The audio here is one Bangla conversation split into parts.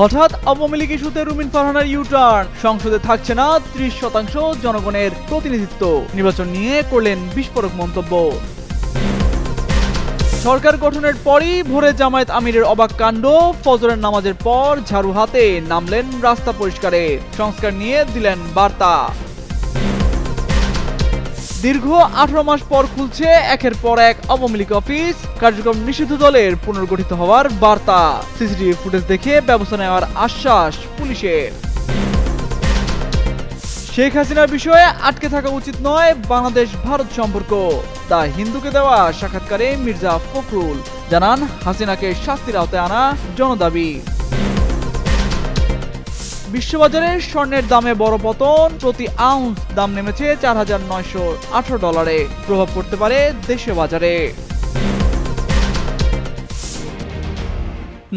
হঠাৎ আওয়ামী লীগ ইস্যুতে রুমিন ফারহানার ইউটার্ন, সংসদে থাকছে না 30% জনগণের প্রতিনিধিত্ব, নির্বাচন নিয়ে করলেন বিস্ফোরক মন্তব্য। সরকার গঠনের পরই ভোরে জামায়াত আমিরের অবাক কাণ্ড, ফজরের নামাজের পর ঝাড়ু হাতে নামলেন রাস্তা পরিষ্কারে, সংস্কার নিয়ে দিলেন বার্তা। দীর্ঘ 18 মাস পর খুলছে একের পর এক আওয়ামী লীগ অফিস, কার্যক্রম নিষিদ্ধ দলের পুনর্গঠিত হওয়ার বার্তা, সিসিটিভি ফুটেজ দেখে ব্যবস্থা নেওয়ার আশ্বাস পুলিশের। শেখ হাসিনার বিষয়ে আটকে থাকা উচিত নয় বাংলাদেশ ভারত সম্পর্ক, তা হিন্দুকে দেওয়া সাক্ষাৎকারে মির্জা ফখরুল জানান, হাসিনাকে শাস্তির আওতায় আনা জনদাবি। বিশ্ববাজারে স্বর্ণের দামে বড় পতন, প্রতি আউন্স দাম নেমেছে $4,918, প্রভাব পড়তে পারে দেশীয় বাজারে।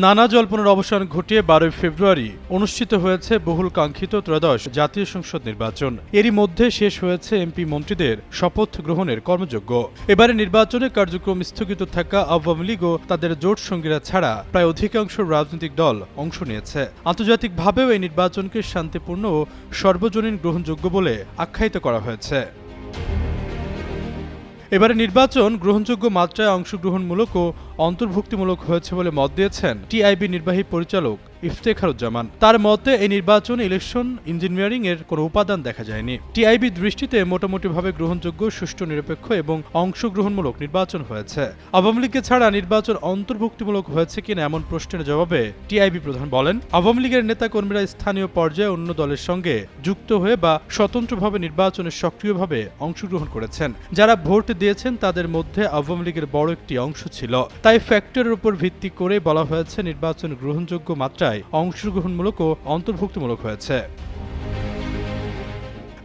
নানা জল্পনার অবসান ঘটিয়ে 12 ফেব্রুয়ারি অনুষ্ঠিত হয়েছে বহুল কাঙ্ক্ষিত ত্রয়োদশ জাতীয় সংসদ নির্বাচন। এরই মধ্যে শেষ হয়েছে এমপি মন্ত্রীদের শপথ গ্রহণের কর্মযজ্ঞ। এবারে নির্বাচনে কার্যক্রম স্থগিত থাকা আওয়ামী লীগ ও তাদের জোট সঙ্গীরা ছাড়া প্রায় অধিকাংশ রাজনৈতিক দল অংশ নিয়েছে। আন্তর্জাতিকভাবেও এই নির্বাচনকে শান্তিপূর্ণ ও সর্বজনীন গ্রহণযোগ্য বলে আখ্যায়িত করা হয়েছে। এবারে নির্বাচন গ্রহণযোগ্য মাত্রায় অংশগ্রহণমূলক ও অন্তর্ভুক্তিমূলক হয়েছে বলে মত দিয়েছেন টিআইবি নির্বাহী পরিচালক ইফতেখারুজ্জামান। তার মতে এই নির্বাচনে ইলেকশন ইঞ্জিনিয়ারিং এর কোনো উপাদান দেখা যায়নি। টিআইবি দৃষ্টিতে মোটামুটিভাবে গ্রহণযোগ্য, সুষ্ঠু, নিরপেক্ষ এবং অংশগ্রহণমূলক নির্বাচন হয়েছে। আওয়ামী লীগকে ছাড়া নির্বাচন অন্তর্ভুক্তিমূলক হয়েছে কিনা এমন প্রশ্নের জবাবে টিআইবি প্রধান বলেন, আওয়ামী লীগের নেতাকর্মীরা স্থানীয় পর্যায়ে অন্য দলের সঙ্গে যুক্ত হয়ে বা স্বতন্ত্রভাবে নির্বাচনে সক্রিয়ভাবে অংশগ্রহণ করেছেন। যারা ভোট দিয়েছেন তাদের মধ্যে আওয়ামী লীগের বড় একটি অংশ ছিল। তাই ফ্যাক্টরের উপর ভিত্তি করে বলা হয়েছে নির্বাচন গ্রহণযোগ্য মাত্রায় অংশগ্রহণমূলক ও অন্তর্ভুক্তিমূলক হয়েছে।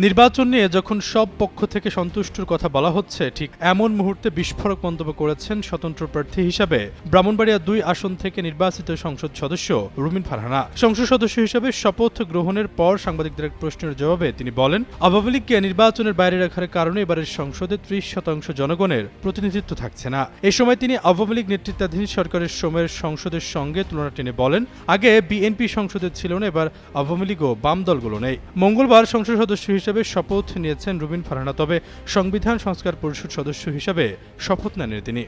নির্বাচন নিয়ে যখন সব পক্ষ থেকে সন্তুষ্টর কথা বলা হচ্ছে, ঠিক এমন মুহূর্তে বিস্ফোরক মন্তব্য করেছেন স্বতন্ত্র প্রার্থী হিসাবে ব্রাহ্মণবাড়িয়া 2 আসন থেকে নির্বাচিত সংসদ সদস্য রুমিন ফারহানা। সংসদ সদস্য হিসেবে শপথ গ্রহণের পর সাংবাদিকদের এক প্রশ্নের জবাবে তিনি বলেন, আওয়ামী লীগকে নির্বাচনের বাইরে রাখার কারণে এবারের সংসদে 30% জনগণের প্রতিনিধিত্ব থাকছে না। এ সময় তিনি আওয়ামী লীগ নেতৃত্বাধীন সরকারের সময়ের সংসদের সঙ্গে তুলনা টেনে বলেন, আগে বিএনপি সংসদে ছিল না, এবার আওয়ামী লীগ ও বাম দলগুলো নেই। মঙ্গলবার সংসদ সদস্য হিসেবে শপথ নিয়েছেন রুমিন ফারহানা, তবে সংবিধান সংস্কার পরিষদ সদস্য হিসেবে শপথ নেন তিনি।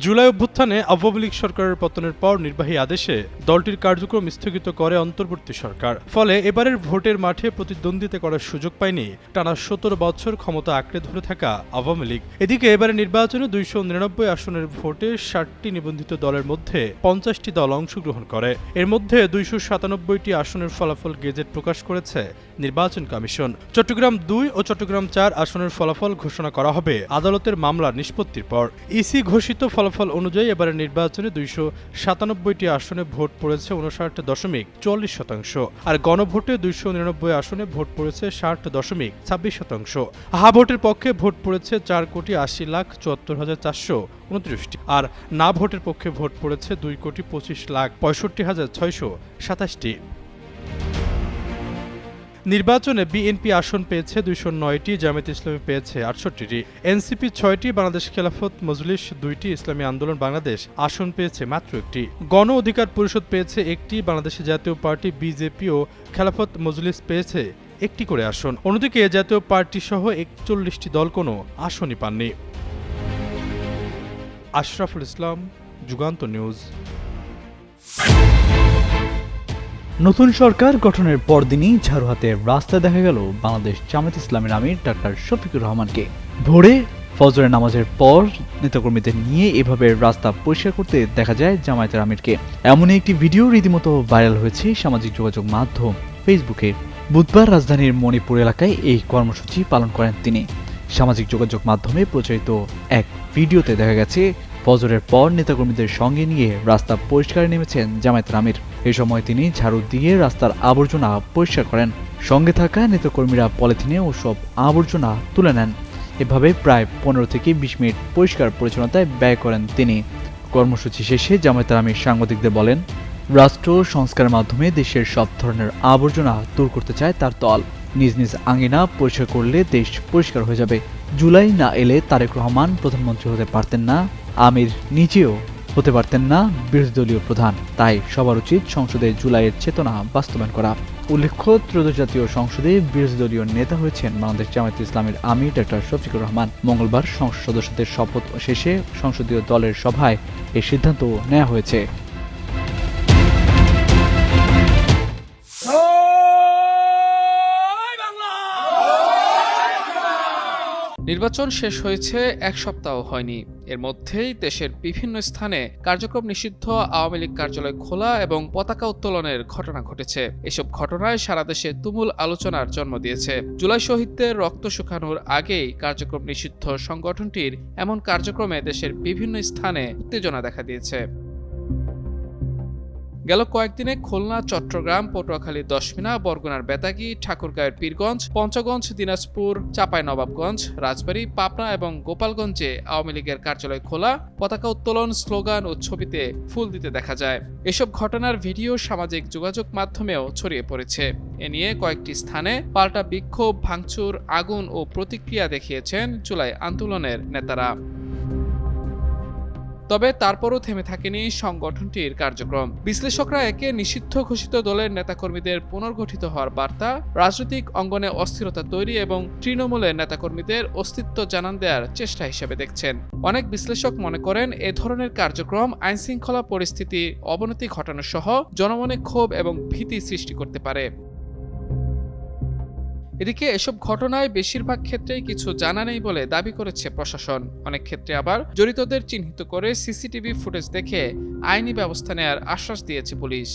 জুলাই অভ্যুত্থানে আওয়ামী লীগ সরকারের পতনের পর নির্বাহী আদেশে দলটির কার্যক্রম স্থগিত করে অন্তর্বর্তী সরকার। ফলে এবারের ভোটের মাঠে প্রতিদ্বন্দ্বিতা করার সুযোগ পায়নি টানা 17 বছর ক্ষমতা আঁকড়ে ধরে থাকা আওয়ামী লীগ। এদিকে এবারে নির্বাচনে 299 আসনের ভোটে 60টি নিবন্ধিত দলের মধ্যে 50টি দল অংশগ্রহণ করে। এর মধ্যে 297টি আসনের ফলাফল গেজেট প্রকাশ করেছে নির্বাচন কমিশন। চট্টগ্রাম 2 ও চট্টগ্রাম 4 আসনের ফলাফল ঘোষণা করা হবে আদালতের মামলার নিষ্পত্তির পর। ইসি ঘোষিত ফলাফল অনুযায়ী এবারে নির্বাচনে 297টি আসনে ভোট পড়েছে 59.44%, আর গণভোটে 299 আসনে ভোট পড়েছে 60.26%। হা ভোটের পক্ষে ভোট পড়েছে 4,80,74,429টি, আর না ভোটের পক্ষে ভোট পড়েছে 2,25,65,627টি। নির্বাচনে বিএনপি আসন পেয়েছে 209টি, জামায়াতে ইসলামী পেয়েছে 68টি, এনসিপি 6টি, বাংলাদেশ খেলাফত মজলিস 2টি, ইসলামী আন্দোলন বাংলাদেশ আসন পেয়েছে মাত্র 1টি, গণ অধিকার পরিষদ পেয়েছে 1টি, বাংলাদেশ জাতীয় পার্টি বিজেপি ও খেলাফত মজলিস পেয়েছে 1টি করে আসন। অন্যদিকে জাতীয় পার্টি সহ 41টি দল কোনো আসনই পাননি। আশরাফুল ইসলাম, যুগান্তর নিউজ। নতুন সরকার গঠনের পরদিনই ঝাড়ু হাতে রাস্তায় দেখা গেল বাংলাদেশ জামায়াতে ইসলামীর আমির ডাক্তার শফিকুর রহমানকে। ভোরে ফজরের নামাজের পর নেতাকর্মীদের নিয়ে এভাবে রাস্তা পরিষ্কার করতে দেখা যায় জামায়াতের আমিরকে। এমনই একটি ভিডিও রীতিমতো ভাইরাল হয়েছে সামাজিক যোগাযোগ মাধ্যম ফেসবুকে। বুধবার রাজধানীর মণিপুর এলাকায় এই কর্মসূচি পালন করেন তিনি। সামাজিক যোগাযোগ মাধ্যমে প্রচারিত এক ভিডিওতে দেখা গেছে ফজরের পর নেতাকর্মীদের সঙ্গে নিয়ে রাস্তা পরিষ্কারে নেমেছেন জামায়াতের আমির। এই সময় তিনি ঝাড়ু দিয়ে রাস্তার আবর্জনা পরিষ্কার করেন। সঙ্গে থাকা নেতাকর্মীরা পলিথিনে ও সব আবর্জনা তুলে নেন। এভাবে প্রায় 15 থেকে 20 মিনিট পরিষ্কার পরিচ্ছন্নতায় ব্যয় করেন তিনি। কর্মসূচি শেষে জামায়াতের আমির সাংবাদিকদের বলেন, রাষ্ট্র সংস্কারের মাধ্যমে দেশের সব ধরনের আবর্জনা দূর করতে চায় তার দল। নিজ নিজ আঙ্গিনা পরিষ্কার করলে দেশ পরিষ্কার হয়ে যাবে। জুলাই না এলে তারেক রহমান প্রধানমন্ত্রী হতে পারতেন না। আমির নিজেও হতে পারতেন না বিরোধী দলীয় প্রধান। তাই সবার উচিত সংসদে জুলাইয়ের চেতনা বাস্তবায়ন করা। উল্লেখ্য, ত্রয়োদশ জাতীয় সংসদে বিরোধী দলীয় নেতা হয়েছেন বাংলাদেশ জামায়াতে ইসলামীর আমির ডক্টর শফিকুর রহমান। মঙ্গলবার সংসদ সদস্যদের শপথ শেষে সংসদীয় দলের সভায় এই সিদ্ধান্ত নেওয়া হয়েছে। নির্বাচন শেষ হয়েছে এক সপ্তাহ হয়নি। এর মধ্যেই দেশের বিভিন্ন স্থানে কার্যক্রম নিষিদ্ধ আওয়ামী লীগ কার্যালয় খোলা এবং পতাকা উত্তোলনের ঘটনা ঘটেছে। এসব ঘটনায় সারা দেশে তুমুল আলোচনার জন্ম দিয়েছে। জুলাই শহীদদের রক্ত শুকানোর আগেই কার্যক্রম নিষিদ্ধ সংগঠনটির এমন কার্যক্রমে দেশের বিভিন্ন স্থানে উত্তেজনা দেখা দিয়েছে। গেল কয়েকদিনে খুলনা, চট্টগ্রাম, পটুয়াখালী, দশমিনা, বরগুনার বেতাগী, ঠাকুরগাঁওয়ের পীরগঞ্জ, পঞ্চগঞ্জ, দিনাজপুর, চাঁপাইনবাবগঞ্জ, রাজবাড়ী, পাবনা এবং গোপালগঞ্জে আওয়ামী লীগের কার্যালয় খোলা, পতাকা উত্তোলন, স্লোগান ও ছবিতে ফুল দিতে দেখা যায়। এসব ঘটনার ভিডিও সামাজিক যোগাযোগ মাধ্যমেও ছড়িয়ে পড়েছে। এ নিয়ে কয়েকটি স্থানে পাল্টা বিক্ষোভ, ভাঙচুর, আগুন ও প্রতিক্রিয়া দেখিয়েছেন জুলাই আন্দোলনের নেতারা। তবে তারপরও থেমে থাকেনি সংগঠনটির কার্যক্রম। বিশ্লেষকরা একে নিষিদ্ধ ঘোষিত দলের নেতাকর্মীদের পুনর্গঠিত হওয়ার বার্তা, রাজনৈতিক অঙ্গনে অস্থিরতা তৈরি এবং তৃণমূলের নেতাকর্মীদের অস্তিত্ব জানান দেওয়ার চেষ্টা হিসেবে দেখছেন। অনেক বিশ্লেষক মনে করেন এ ধরনের কার্যক্রম আইনশৃঙ্খলা পরিস্থিতি অবনতি ঘটানো সহ জনমনে ক্ষোভ এবং ভীতি সৃষ্টি করতে পারে। এদিকে এসব ঘটনায় বেশিরভাগ ক্ষেত্রেই কিছু জানা নেই বলে দাবি করেছে প্রশাসন। অনেক ক্ষেত্রে আবার জড়িতদের চিহ্নিত করে সিসিটিভি ফুটেজ দেখে আইনি ব্যবস্থা নেওয়ার আশ্বাস দিয়েছে পুলিশ।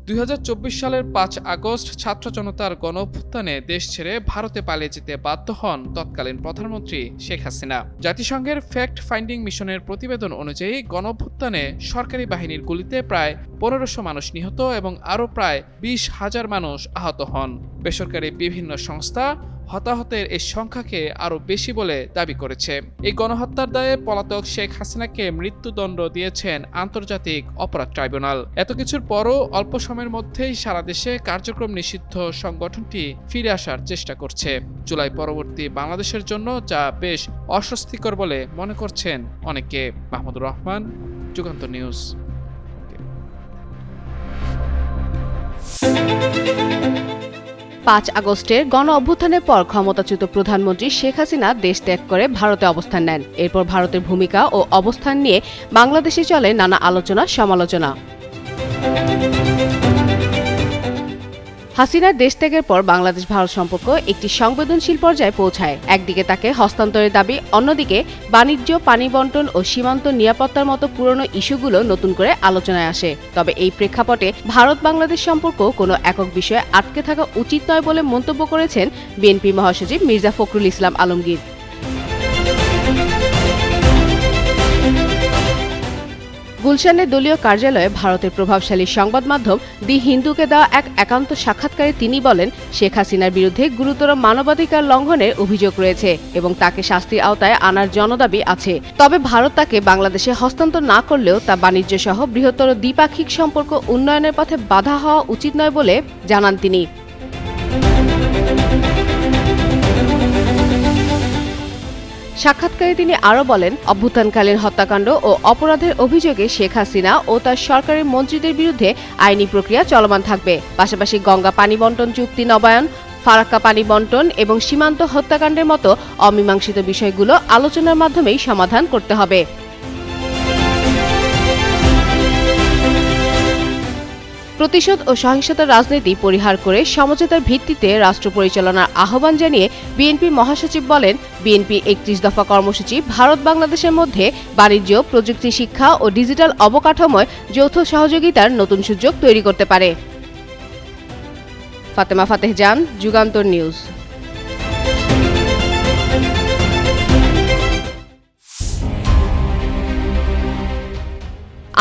2024 সালের 5 আগস্ট ছাত্র জনতার গণঅভ্যুত্থানে দেশ ছেড়ে ভারতে পালিয়ে যেতে বাধ্য হন তৎকালীন প্রধানমন্ত্রী শেখ হাসিনা। জাতিসংঘের ফ্যাক্ট ফাইন্ডিং মিশনের প্রতিবেদন অনুযায়ী গণঅভ্যুত্থানে সরকারি বাহিনীর গুলিতে প্রায় 1500 মানুষ নিহত এবং আরও প্রায় 20,000 মানুষ আহত হন। বেসরকারি বিভিন্ন সংস্থা হতাহতের এই সংখ্যাকে আরও বেশি বলে দাবি করেছে। এই গণহত্যার দায়ে পলাতক শেখ হাসিনাকে মৃত্যুদণ্ড দিয়েছেন আন্তর্জাতিক অপরাধ ট্রাইব্যুনাল। এত কিছুর পরও অল্প সময়ের মধ্যেই সারা দেশে কার্যক্রম নিষিদ্ধ সংগঠনটি ফিরে আসার চেষ্টা করছে। জুলাই পরবর্তী বাংলাদেশের জন্য যা বেশ অস্বস্তিকর বলে মনে করছেন অনেকে। মাহমুদুর রহমান, যুগান্তর নিউজ। 5 আগস্টের গণ অভ্যুত্থানের পর ক্ষমতাচ্যুত প্রধানমন্ত্রী শেখ হাসিনা দেশ ত্যাগ করে ভারতে অবস্থান নেন। এরপর ভারতের ভূমিকা ও অবস্থান নিয়ে বাংলাদেশে চলে নানা আলোচনা সমালোচনা। হাসিনার দেশ ত্যাগের পর বাংলাদেশ ভারত সম্পর্ক একটি সংবেদনশীল পর্যায়ে পৌঁছায়। একদিকে তাকে হস্তান্তরের দাবি, অন্যদিকে বাণিজ্য, পানি বণ্টন ও সীমান্ত নিরাপত্তার মতো পুরনো ইস্যুগুলো নতুন করে আলোচনায় আসে। তবে এই প্রেক্ষাপটে ভারত বাংলাদেশ সম্পর্ক কোনো একক বিষয়ে আটকে থাকা উচিত নয় বলে মন্তব্য করেছেন বিএনপি মহাসচিব মির্জা ফখরুল ইসলাম আলমগীর। গুলশানের দলীয় কার্যালয়ে ভারতের প্রভাবশালী সংবাদ মাধ্যম দি হিন্দুকে দেওয়া এক একান্ত সাক্ষাৎকারে তিনি বলেন, শেখ হাসিনার বিরুদ্ধে গুরুতর মানবাধিকার লঙ্ঘনের অভিযোগ রয়েছে এবং তাকে শাস্তির আওতায় আনার জনদাবি আছে। তবে ভারত তাকে বাংলাদেশে হস্তান্তর না করলেও তা বাণিজ্য সহ বৃহত্তর দ্বিপাক্ষিক সম্পর্ক উন্নয়নের পথে বাধা হওয়া উচিত নয় বলে জানান তিনি। সাক্ষাৎকারে তিনি আরও বলেন, অভ্যুত্থানকালীন হত্যাকাণ্ড ও অপরাধের অভিযোগে শেখ হাসিনা ও তার সরকারের মন্ত্রীদের বিরুদ্ধে আইনি প্রক্রিয়া চলমান থাকবে। পাশাপাশি গঙ্গা পানি বণ্টন চুক্তি নবায়ন, ফারাক্কা পানি বণ্টন এবং সীমান্ত হত্যাকাণ্ডের মতো অমীমাংসিত বিষয়গুলো আলোচনার মাধ্যমেই সমাধান করতে হবে। প্রতিশোধ ও সহিংসতার রাজনীতি পরিহার করে সমঝোতার ভিত্তিতে রাষ্ট্র পরিচালনার আহ্বান জানিয়ে বিএনপি মহাসচিব বলেন, বিএনপি 31 দফা কর্মসূচি ভারত বাংলাদেশের মধ্যে বাণিজ্য, প্রযুক্তি, শিক্ষা ও ডিজিটাল অবকাঠামোয় যৌথ সহযোগিতার নতুন সুযোগ তৈরি করতে পারে। ফাতেমা ফাতেহ জান, যুগান্তর নিউজ।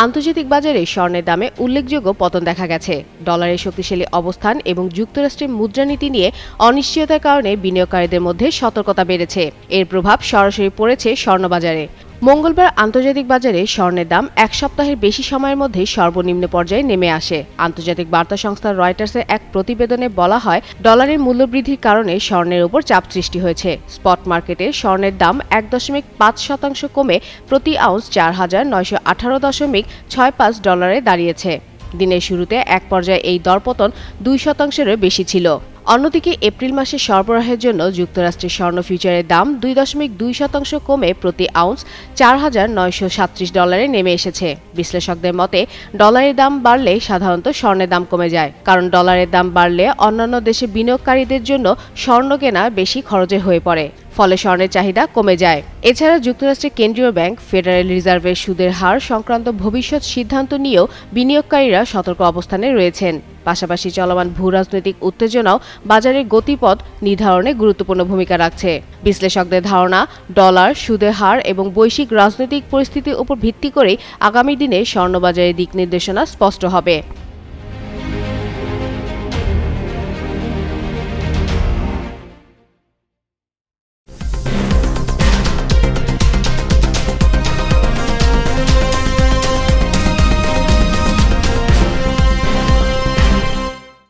আন্তর্জাতিক বাজারে স্বর্ণের দামে উল্লেখযোগ্য পতন দেখা গেছে। ডলারের শক্তিশালী অবস্থান এবং যুক্তরাষ্ট্রের মুদ্রানীতি নিয়ে অনিশ্চয়তার কারণে বিনিয়োগকারীদের মধ্যে সতর্কতা বেড়েছে। এর প্রভাব সরাসরি পড়েছে স্বর্ণবাজারে। মঙ্গলবার আন্তর্জাতিক বাজারে স্বর্ণের দাম এক সপ্তাহের বেশি সময়ের মধ্যে সর্বনিম্ন পর্যায়ে নেমে আসে। আন্তর্জাতিক বার্তা সংস্থা রয়টার্সের এক প্রতিবেদনে বলা হয়, ডলারের মূল্যবৃদ্ধির কারণে স্বর্ণের উপর চাপ সৃষ্টি হয়েছে। স্পট মার্কেটে স্বর্ণের দাম 1.5% কমে প্রতি আউন্স 4,918.65 ডলারে দাঁড়িয়েছে। দিনের শুরুতে এক পর্যায়ে এই দরপতন 2%-এরও বেশি ছিল। অন্যদিকে এপ্রিল মাসে সরবরাহের জন্য যুক্তরাষ্ট্রের স্বর্ণ ফিউচারের দাম 2.2% কমে প্রতি আউন্স 4,937 ডলারে নেমে এসেছে। বিশ্লেষকদের মতে, ডলারের দাম বাড়লে সাধারণত স্বর্ণের দাম কমে যায়, কারণ ডলারের দাম বাড়লে অন্যান্য দেশে বিনিয়োগকারীদের জন্য স্বর্ণ কেনা বেশি খরচের হয়ে পড়ে, ফলে স্বর্ণের চাহিদা কমে যায়। এছাড়া যুক্তরাষ্ট্রের কেন্দ্রীয় ব্যাংক ফেডারেল রিজার্ভের সুদের হার সংক্রান্ত ভবিষ্যৎ সিদ্ধান্ত নিয়েও বিনিয়োগকারীরা সতর্ক অবস্থানে রয়েছেন। পাশাপাশি চলমান ভূরাজনৈতিক উত্তেজনাও বাজারের গতিপথ নির্ধারণে গুরুত্বপূর্ণ ভূমিকা রাখছে। বিশ্লেষকদের ধারণা, ডলার, সুদের হার এবং বৈশ্বিক রাজনৈতিক পরিস্থিতির উপর ভিত্তি করেই আগামী দিনে স্বর্ণবাজারের দিক নির্দেশনা স্পষ্ট হবে।